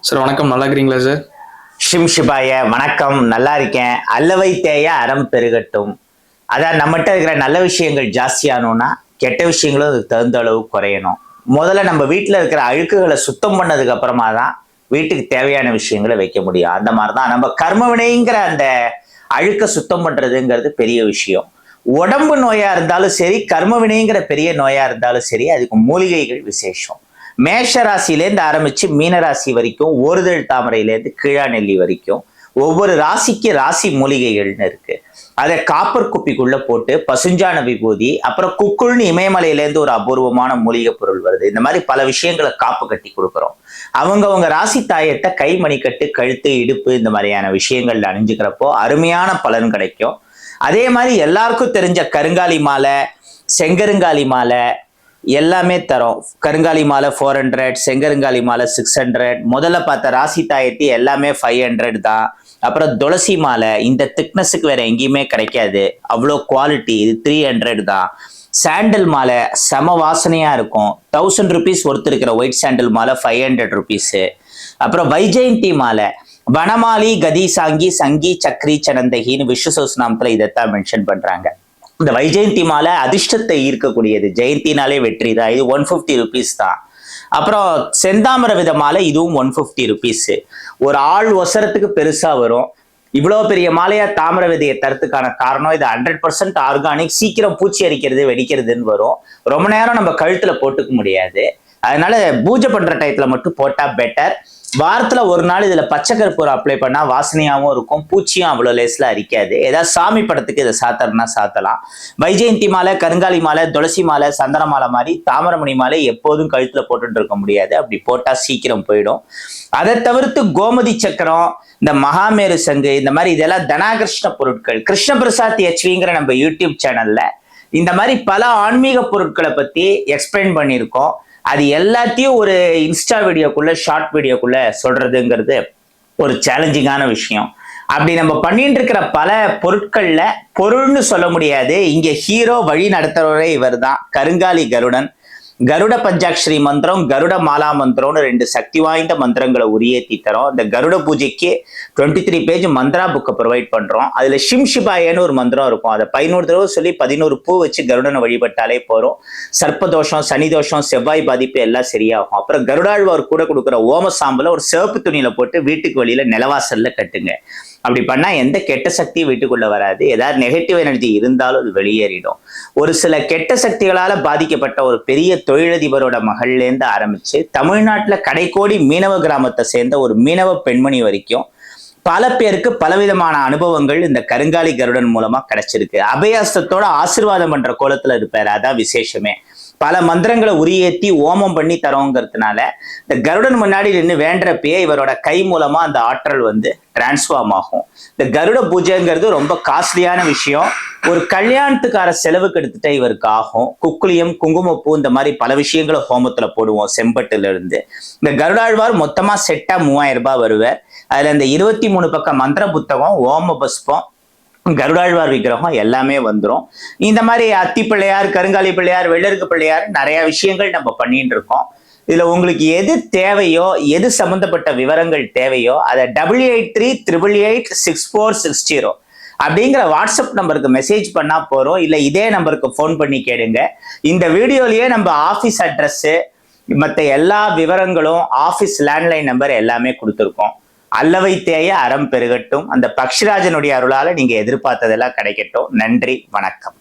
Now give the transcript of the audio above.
Sir வணக்கம், நல்லா இருக்கிறீங்களா சார்? ஷிம்ஷிபாய வணக்கம், நல்லா இருக்கேன். அல்லவை தேய அறம் பெருகட்டும். அதான் நம்மகிட்ட இருக்கிற நல்ல விஷயங்கள் ஜாஸ்தியானோம்னா கெட்ட விஷயங்களும் அதுக்கு தகுந்த அளவு குறையணும். முதல்ல நம்ம வீட்டில் இருக்கிற அழுக்குகளை சுத்தம் பண்ணதுக்கு அப்புறமா தான் வீட்டுக்கு தேவையான விஷயங்களை வைக்க முடியும். அந்த மாதிரிதான் நம்ம கர்ம வினைங்கிற அந்த அழுக்க சுத்தம் பண்றதுங்கிறது பெரிய விஷயம். உடம்பு நோயா இருந்தாலும் சரி, கர்ம வினைங்கிற பெரிய நோயா இருந்தாலும் சரி, அதுக்கு மூலிகைகள் விசேஷம். மேஷ ராசியிலேருந்து ஆரம்பிச்சு மீனராசி வரைக்கும், ஓருதழ் தாமரையிலேருந்து கீழாநெல்லி வரைக்கும் ஒவ்வொரு ராசிக்கு ராசி மூலிகைகள்னு இருக்கு. அதை காப்பர் குப்பிக்குள்ள போட்டு பசுஞ்சான விபூதி, அப்புறம் குக்குள்னு இமயமலையிலேருந்து ஒரு அபூர்வமான மூலிகை பொருள் வருது. இந்த மாதிரி பல விஷயங்களை காப்பு கட்டி கொடுக்குறோம். அவங்க ராசி தாயத்தை கை மணிக்கட்டு, கழுத்து, இடுப்பு இந்த மாதிரியான விஷயங்கள்ல அணிஞ்சுக்கிறப்போ அருமையான பலன் கிடைக்கும். அதே மாதிரி எல்லாருக்கும் தெரிஞ்ச கருங்காலி மாலை, செங்கருங்காலி மாலை எல்லாமே தரோம். கருங்காலி மாலை 400, செங்கருங்காலி மாலை 600, முதல்ல பார்த்த ராசி தாயத்தி எல்லாமே 500 தான். அப்புறம் துளசி மாலை இந்த திக்னஸுக்கு வேற எங்கேயுமே கிடைக்காது, அவ்வளோ குவாலிட்டி, இது 300 தான். சாண்டல் மாலை செம வாசனையா இருக்கும், 1000 rupees ஒருத்தர் இருக்கிற ஒயிட் சாண்டல் மாலை 500 rupees. அப்புறம் வைஜெயந்தி மாலை, வனமாலி, கதி சாங்கி, சங்கி, சக்ரி, சனந்தகின்னு விஷ்ணு சஹஸ்ரநாமத்துல இதைத்தான் மென்ஷன் பண்றாங்க. இந்த வைஜெயந்தி மாலை அதிர்ஷ்டத்தை ஈர்க்கக்கூடியது, ஜெயந்தினாலே வெற்றி தான். இது 150 rupees தான். அப்புறம் செந்தாமர வித மாலை, இதுவும் 150 rupees. ஒரு ஆள் ஒசரத்துக்கு பெருசா வரும். இவ்வளோ பெரிய மாலையா தாமர விதையை தரத்துக்கான காரணம் இது 100% ஆர்கானிக். சீக்கிரம் பூச்சி அரிக்கிறது, வெடிக்கிறதுன்னு வரும். ரொம்ப நேரம் நம்ம கழுத்துல போட்டுக்க முடியாது. அதனால பூஜை பண்ற டயத்துல மட்டும் போட்டா பெட்டர். வாரத்துல ஒரு நாள் இதுல பச்சை கற்பூரம் அப்ளை பண்ணா வாசனையாவும் இருக்கும், பூச்சியும் அவ்வளவு லேஸ்ல அரிக்காது. ஏதாவது சாமி படத்துக்கு இதை சாத்தறதுனா சாத்தலாம். வைஜெயந்தி மாலை, கருங்காலி மாலை, துளசி மாலை, சந்தன மாலை மாதிரி தாமரமணி மாலை எப்போதும் கழுத்துல போட்டுட்டு இருக்க முடியாது, அப்படி போட்டா சீக்கிரம் போயிடும். அதை தவிர்த்து கோமதி சக்கரம், இந்த மகாமேரு சங்கு, இந்த மாதிரி இதெல்லாம் தனாகிருஷ்ண பொருட்கள். கிருஷ்ண பிரசாத் HVங்கிற நம்ம யூடியூப் சேனல்ல இந்த மாதிரி பல ஆன்மீக பொருட்களை பத்தி எக்ஸ்பிளைன் பண்ணியிருக்கோம். அது எல்லாத்தையும் ஒரு இன்ஸ்டா வீடியோக்குள்ள, ஷார்ட் வீடியோக்குள்ள சொல்றதுங்கிறது ஒரு சேலஞ்சிங்கான விஷயம். அப்படி நம்ம பண்ணிட்டு இருக்கிற பல பொருட்கள்ல பொருள்னு சொல்ல முடியாது. இங்க ஹீரோ, வழி நடத்துறவரே இவர் தான், கருங்காலி கருடன். கருட பஞ்சாட்சரி மந்திரம், கருட மாலா மந்திரம்னு 2 சக்தி வாய்ந்த மந்திரங்களை உரியேற்றி தரோம். இந்த கருட பூஜைக்கு 23 பேஜ் மந்திரா புக்கை ப்ரொவைட் பண்றோம். அதுல ஷிம்ஷிபாயன்னு ஒரு மந்திரம் இருக்கும். அதை 11 தடவை சொல்லி 11 பூ வச்சு கருடனை வழிபட்டாலே போறோம். சர்ப்பதோஷம், சனி தோஷம், செவ்வாய் பாதிப்பு எல்லாம் சரியாகும். அப்புறம் கருடாழ்வார் கூட கொடுக்குற ஓம சாம்பலை ஒரு சிவப்பு துணியில போட்டு வீட்டுக்கு வெளியில நிலவாசல்ல கட்டுங்க. அப்படி பண்ணா எந்த கெட்ட சக்தியும் வீட்டுக்குள்ள வராது. ஏதாவது நெகட்டிவ் எனர்ஜி இருந்தாலும் அது வெளியேறிடும். ஒரு சில கெட்ட சக்திகளால பாதிக்கப்பட்ட ஒரு பெரிய தொழிலதிபரோட மகள்லேருந்து ஆரம்பிச்சு தமிழ்நாட்டுல கடைக்கோடி மீனவ கிராமத்தை சேர்ந்த ஒரு மீனவ பெண்மணி வரைக்கும் பல பேருக்கு பலவிதமான அனுபவங்கள் இந்த கருங்காலி கருடன் மூலமா கிடைச்சிருக்கு. அபயாஸ்தத்தோட ஆசீர்வாதம் பண்ற கோலத்துல இருப்பாரு, அதான் விசேஷமே. பல மந்திரங்களை உரியேற்றி ஓமம் பண்ணி தரோங்கிறதுனால இந்த கருடன் முன்னாடி நின்று வேண்டப்பயே இவரோட கை மூலமா அந்த ஆற்றல் டிரான்ஸ்ஃபார்ம் ஆகும். இந்த கருட பூஜைங்கிறது ரொம்ப காஸ்ட்லியான விஷயம். ஒரு கல்யாணத்துக்கார செலவுக்கு எடுத்துட்டு இவருக்கு ஆகும். குக்குளியம், குங்குமப்பூ இந்த மாதிரி பல விஷயங்களை ஹோமத்துல போடுவோம் செம்பட்டுல இருந்து. இந்த கருடாழ்வார் மொத்தமா செட்டா 3000 ரூபாய் வருவார். அதுல இந்த 23 பக்கம் மந்திர புத்தகம், ஓம பஸ்பம், கருடாழ்வார் விக்கிரகம் எல்லாமே வந்துடும். இந்த மாதிரி அத்தி பிள்ளையார், கருங்காலி பிள்ளையார், வெள்ளருக்கு பிள்ளையார் நிறைய விஷயங்கள் நம்ம பண்ணிட்டு இருக்கோம். இதுல உங்களுக்கு எது தேவையோ, எது சம்பந்தப்பட்ட விவரங்கள் தேவையோ அதை 8838886460 அப்படிங்கிற வாட்ஸ்அப் நம்பருக்கு மெசேஜ் பண்ணா போறோம். இல்ல இதே நம்பருக்கு போன் பண்ணி கேளுங்க. இந்த வீடியோலயே நம்ம ஆபீஸ் அட்ரஸ், மற்ற எல்லா விவரங்களும், ஆபீஸ் லேண்ட்லைன் நம்பர் எல்லாமே கொடுத்துருக்கோம். அல்லவை தேய அறம் பெருகட்டும். அந்த பக்ஷிராஜனுடைய அருளால நீங்க எதிர்பார்த்ததெல்லாம் கிடைக்கட்டும். நன்றி, வணக்கம்.